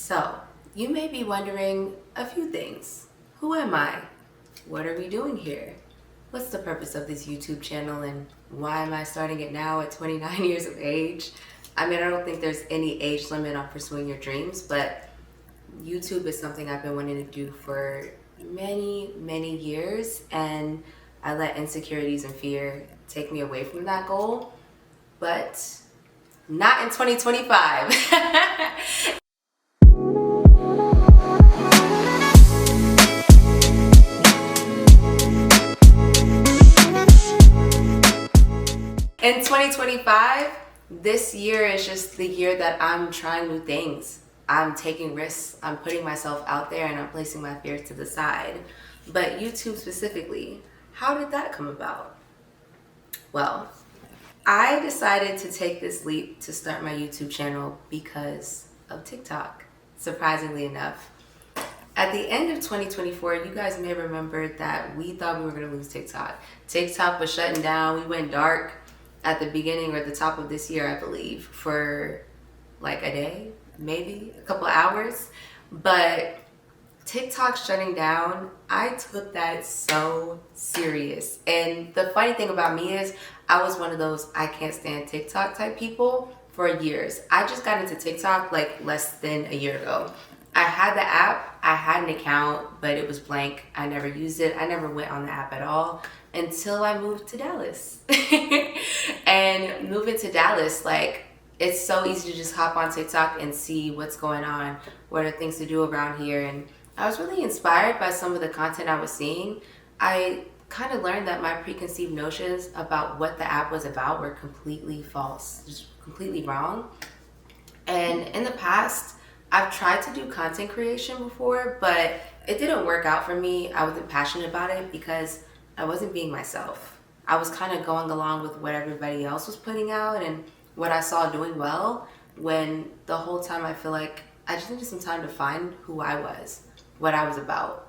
So, you may be wondering a few things. Who am I? What are we doing here? What's the purpose of this YouTube channel and why am I starting it now at 29 years of age? I mean, I don't think there's any age limit on pursuing your dreams, but YouTube is something I've been wanting to do for many years, and I let insecurities and fear take me away from that goal, but not in 2025. In 2025, this year is just the year that I'm trying new things. I'm taking risks, I'm putting myself out there, and I'm placing my fears to the side. But YouTube specifically, how did that come about? Well, I decided to take this leap to start my YouTube channel because of TikTok, surprisingly enough. At the end of 2024, you guys may remember that we thought we were going to lose TikTok. TikTok was shutting down. We went dark at the beginning or the top of this year, I believe, for like a day, maybe a couple hours. But TikTok shutting down, I took that so serious. And the funny thing about me is I was one of those I can't stand TikTok type people for years. I just got into TikTok like less than a year ago. I had the app, I had an account, but it was blank. I never used it. I never went on the app at all until I moved to Dallas. And moving to Dallas, like, it's so easy to just hop on TikTok and see what's going on, what are things to do around here. And I was really inspired by some of the content I was seeing. I kind of learned that my preconceived notions about what the app was about were completely false, just completely wrong. And in the past, I've tried to do content creation before, but it didn't work out for me. I wasn't passionate about it because I wasn't being myself. I was kind of going along with what everybody else was putting out and what I saw doing well, when the whole time I feel like I just needed some time to find who I was, what I was about.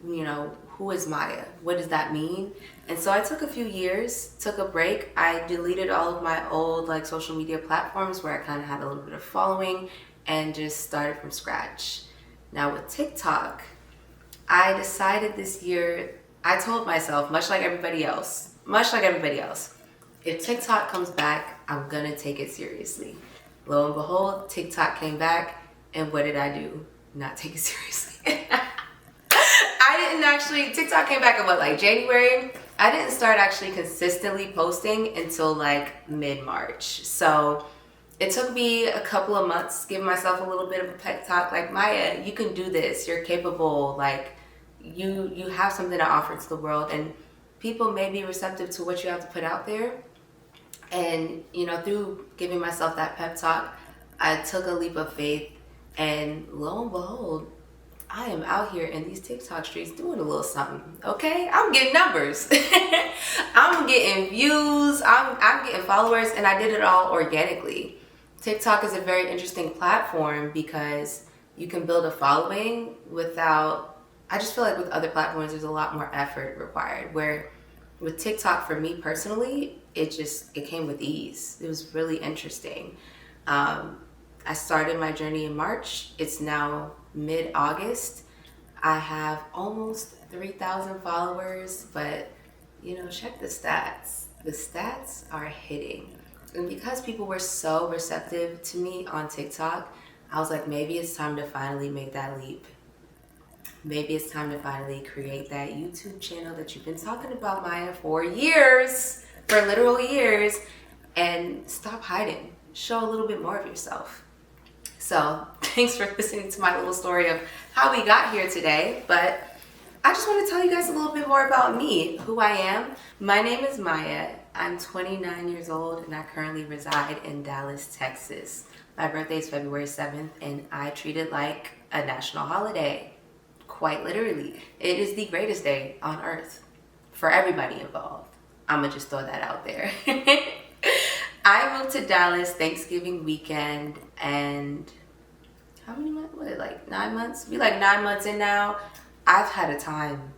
You know, who is Maya? What does that mean? And so I took a few years, took a break. I deleted all of my old like social media platforms where I kind of had a little bit of following and just started from scratch. Now with TikTok, I decided this year, I told myself, much like everybody else, if TikTok comes back, I'm gonna take it seriously. Lo and behold, TikTok came back, and what did I do? Not take it seriously. TikTok came back in what, like January? I didn't start actually consistently posting until like mid-March. So it took me a couple of months, giving myself a little bit of a pep talk, like, Maya, you can do this, you're capable, like, you have something to offer to the world, and people may be receptive to what you have to put out there. And, you know, through giving myself that pep talk, I took a leap of faith, and lo and behold, I am out here in these TikTok streets doing a little something, okay? I'm getting numbers. I'm getting views, I'm getting followers, and I did it all organically. TikTok is a very interesting platform because you can build a following without, I just feel like with other platforms, there's a lot more effort required, where with TikTok, for me personally, it came with ease. It was really interesting. I started my journey in March. It's now mid-August. I have almost 3,000 followers, but you know, check the stats. The stats are hitting. And because people were so receptive to me on TikTok, I was like, maybe it's time to finally make that leap. Maybe it's time to finally create that YouTube channel that you've been talking about, Maya, for years, for literal years, and stop hiding. Show a little bit more of yourself. So thanks for listening to my little story of how we got here today. But I just want to tell you guys a little bit more about me, who I am. My name is Maya. I'm 29 years old and I currently reside in Dallas, Texas. My birthday is February 7th and I treat it like a national holiday. Quite literally. It is the greatest day on earth for everybody involved. I'm gonna just throw that out there. I moved to Dallas Thanksgiving weekend, and how many months? What, like 9 months? Be like 9 months in now. I've had a time.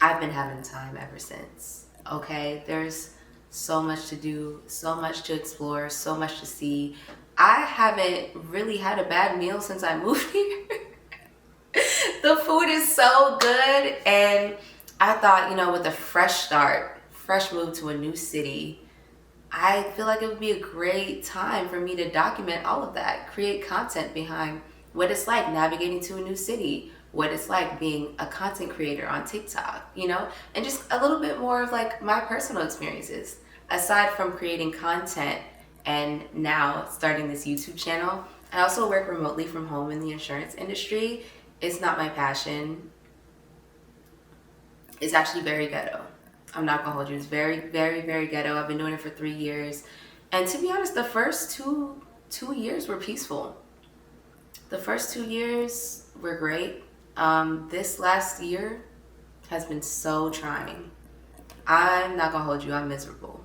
I've been having time ever since. Okay, there's so much to do, so much to explore, so much to see. I haven't really had a bad meal since I moved here. The food is so good, and I thought, with a fresh start, fresh move to a new city, I feel like it would be a great time for me to document all of that, create content behind what it's like navigating to a new city, what it's like being a content creator on TikTok, and just a little bit more of like my personal experiences. Aside from creating content and now starting this YouTube channel, I also work remotely from home in the insurance industry. It's not my passion. It's actually very ghetto. I'm not gonna hold you. It's very, very, very ghetto. I've been doing it for 3 years. And to be honest, the first two years were peaceful. The first 2 years were great. This last year has been so trying. I'm not gonna hold you. I'm miserable.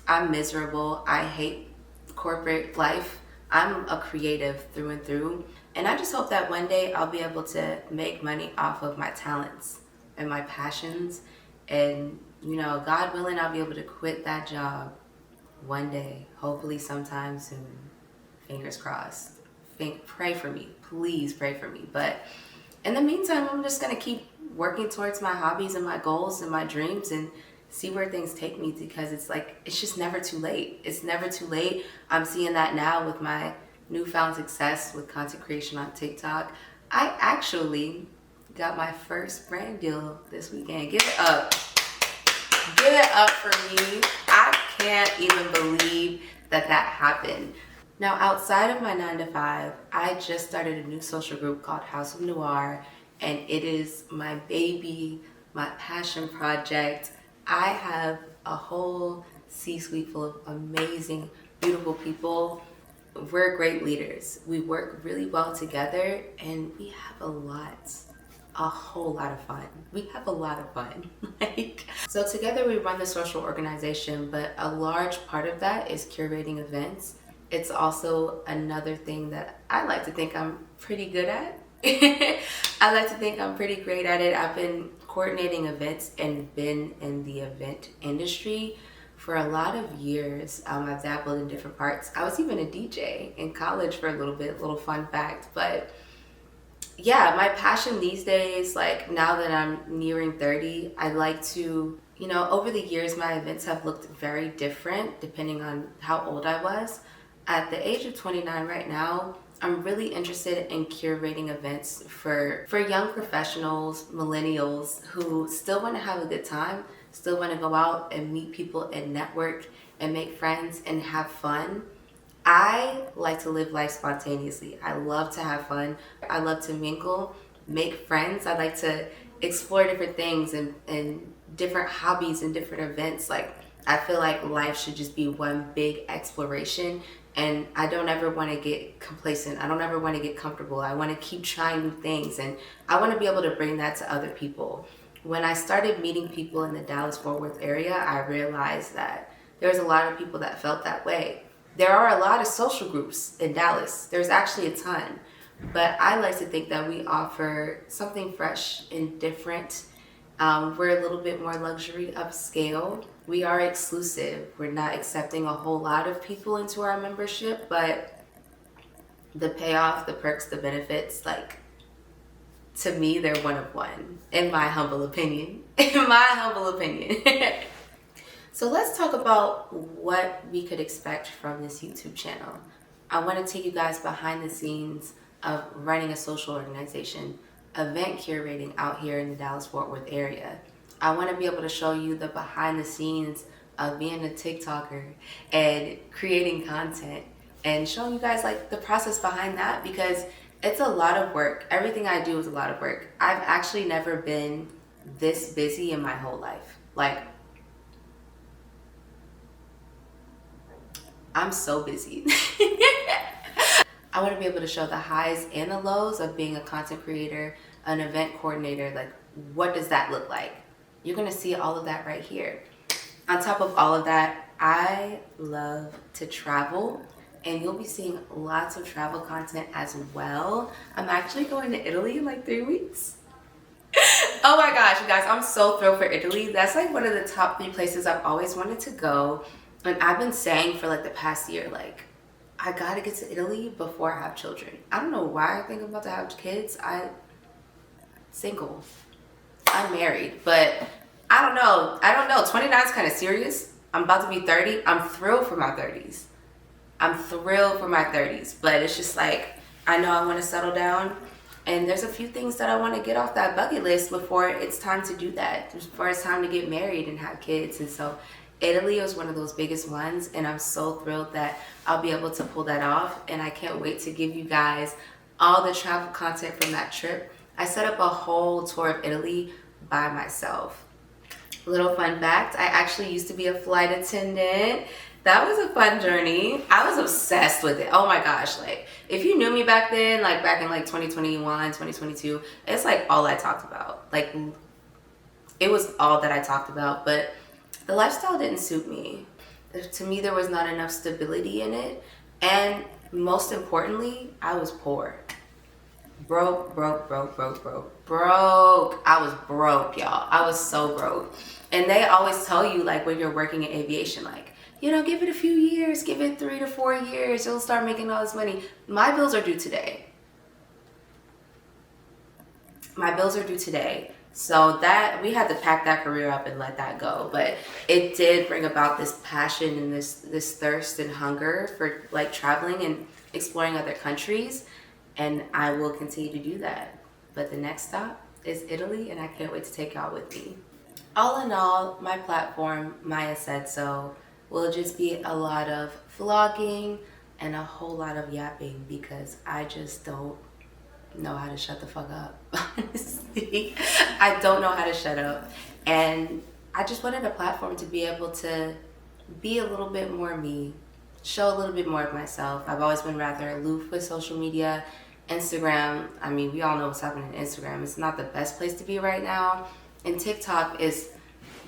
I'm miserable. I hate corporate life. I'm a creative through and through. And I just hope that one day I'll be able to make money off of my talents and my passions. And, God willing, I'll be able to quit that job one day, hopefully sometime soon. Fingers crossed. Pray for me. Please pray for me. But in the meantime, I'm just going to keep working towards my hobbies and my goals and my dreams and see where things take me, because it's just never too late. It's never too late. I'm seeing that now with my newfound success with content creation on TikTok. I actually got my first brand deal this weekend. Give it up. Give it up for me. I can't even believe that happened. Now, outside of my 9 to 5, I just started a new social group called House of Noir, and it is my baby, my passion project. I have a whole C-suite full of amazing, beautiful people. We're great leaders. We work really well together, and we have a whole lot of fun. We have a lot of fun. So together we run the social organization, but a large part of that is curating events. It's also another thing that I like to think I'm pretty good at. I like to think I'm pretty great at it. I've been coordinating events and been in the event industry for a lot of years. I've dabbled in different parts. I was even a DJ in college for a little bit, little fun fact. But yeah, my passion these days, like now that I'm nearing 30, I like to, over the years, my events have looked very different depending on how old I was. At the age of 29 right now, I'm really interested in curating events for young professionals, millennials who still want to have a good time, still want to go out and meet people and network and make friends and have fun. I like to live life spontaneously. I love to have fun. I love to mingle, make friends. I like to explore different things and different hobbies and different events. Like, I feel like life should just be one big exploration, and I don't ever want to get complacent. I don't ever want to get comfortable. I want to keep trying new things, and I want to be able to bring that to other people. When I started meeting people in the Dallas-Fort Worth area, I realized that there's a lot of people that felt that way. There are a lot of social groups in Dallas. There's actually a ton. But I like to think that we offer something fresh and different. We're a little bit more luxury upscale. We are exclusive. We're not accepting a whole lot of people into our membership, but the payoff, the perks, the benefits, like, to me, they're one of one, in my humble opinion. In my humble opinion. So let's talk about what we could expect from this YouTube channel. I want to take you guys behind the scenes of running a social organization, event curating out here in the Dallas-Fort Worth area. I want to be able to show you the behind the scenes of being a TikToker and creating content and showing you guys like the process behind that, because it's a lot of work. Everything I do is a lot of work. I've actually never been this busy in my whole life. Like, I'm so busy. I want to be able to show the highs and the lows of being a content creator, an event coordinator. Like, what does that look like? You're going to see all of that right here. On top of all of that, I love to travel, and you'll be seeing lots of travel content as well. I'm actually going to Italy in like 3 weeks. Oh my gosh, you guys, I'm so thrilled for Italy. That's like one of the top 3 places I've always wanted to go. And I've been saying for like the past year, like, I gotta get to Italy before I have children. I don't know why I think I'm about to have kids. Single. I'm married, but I don't know. 29 is kind of serious. I'm about to be 30. I'm thrilled for my 30s. But it's just like, I know I want to settle down, and there's a few things that I want to get off that bucket list before it's time to do that, before it's time to get married and have kids. And so Italy was one of those biggest ones, and I'm so thrilled that I'll be able to pull that off, and I can't wait to give you guys all the travel content from that trip. I set up a whole tour of Italy by myself. Little fun fact, I actually used to be a flight attendant. That was a fun journey. I was obsessed with it. Oh my gosh, like if you knew me back then, like back in like 2021, 2022, it's like all I talked about. Like it was all that I talked about, but the lifestyle didn't suit me. To me, there was not enough stability in it. And most importantly, I was poor. Broke. I was broke, y'all. I was so broke. And they always tell you, like, when you're working in aviation, like, give it a few years, give it 3 to 4 years, you'll start making all this money. My bills are due today. So that we had to pack that career up and let that go. But it did bring about this passion and this thirst and hunger for like traveling and exploring other countries. And I will continue to do that. But the next stop is Italy, and I can't wait to take y'all with me. All in all, my platform, Maya Said So, will just be a lot of vlogging and a whole lot of yapping because I just don't know how to shut the fuck up. Honestly, I don't know how to shut up. And I just wanted a platform to be able to be a little bit more me, show a little bit more of myself. I've always been rather aloof with social media. Instagram, I mean, we all know what's happening in Instagram. It's not the best place to be right now. And TikTok is,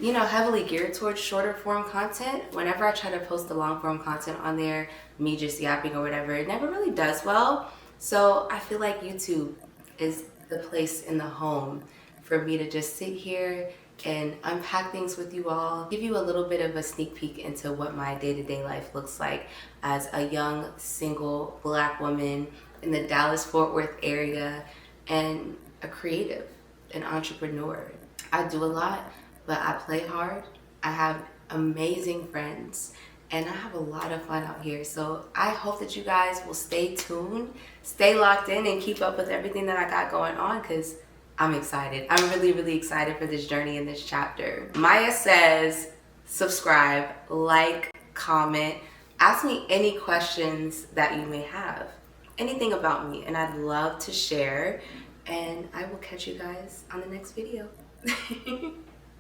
heavily geared towards shorter form content. Whenever I try to post the long form content on there, me just yapping or whatever, it never really does well. So I feel like YouTube is the place in the home for me to just sit here and unpack things with you all, give you a little bit of a sneak peek into what my day-to-day life looks like as a young, single, Black woman in the Dallas-Fort Worth area and a creative, an entrepreneur. I do a lot, but I play hard. I have amazing friends, and I have a lot of fun out here. So I hope that you guys will stay tuned, stay locked in, and keep up with everything that I got going on because I'm excited. I'm really, really excited for this journey in this chapter. Maya says, subscribe, like, comment, ask me any questions that you may have, anything about me, and I'd love to share. And I will catch you guys on the next video.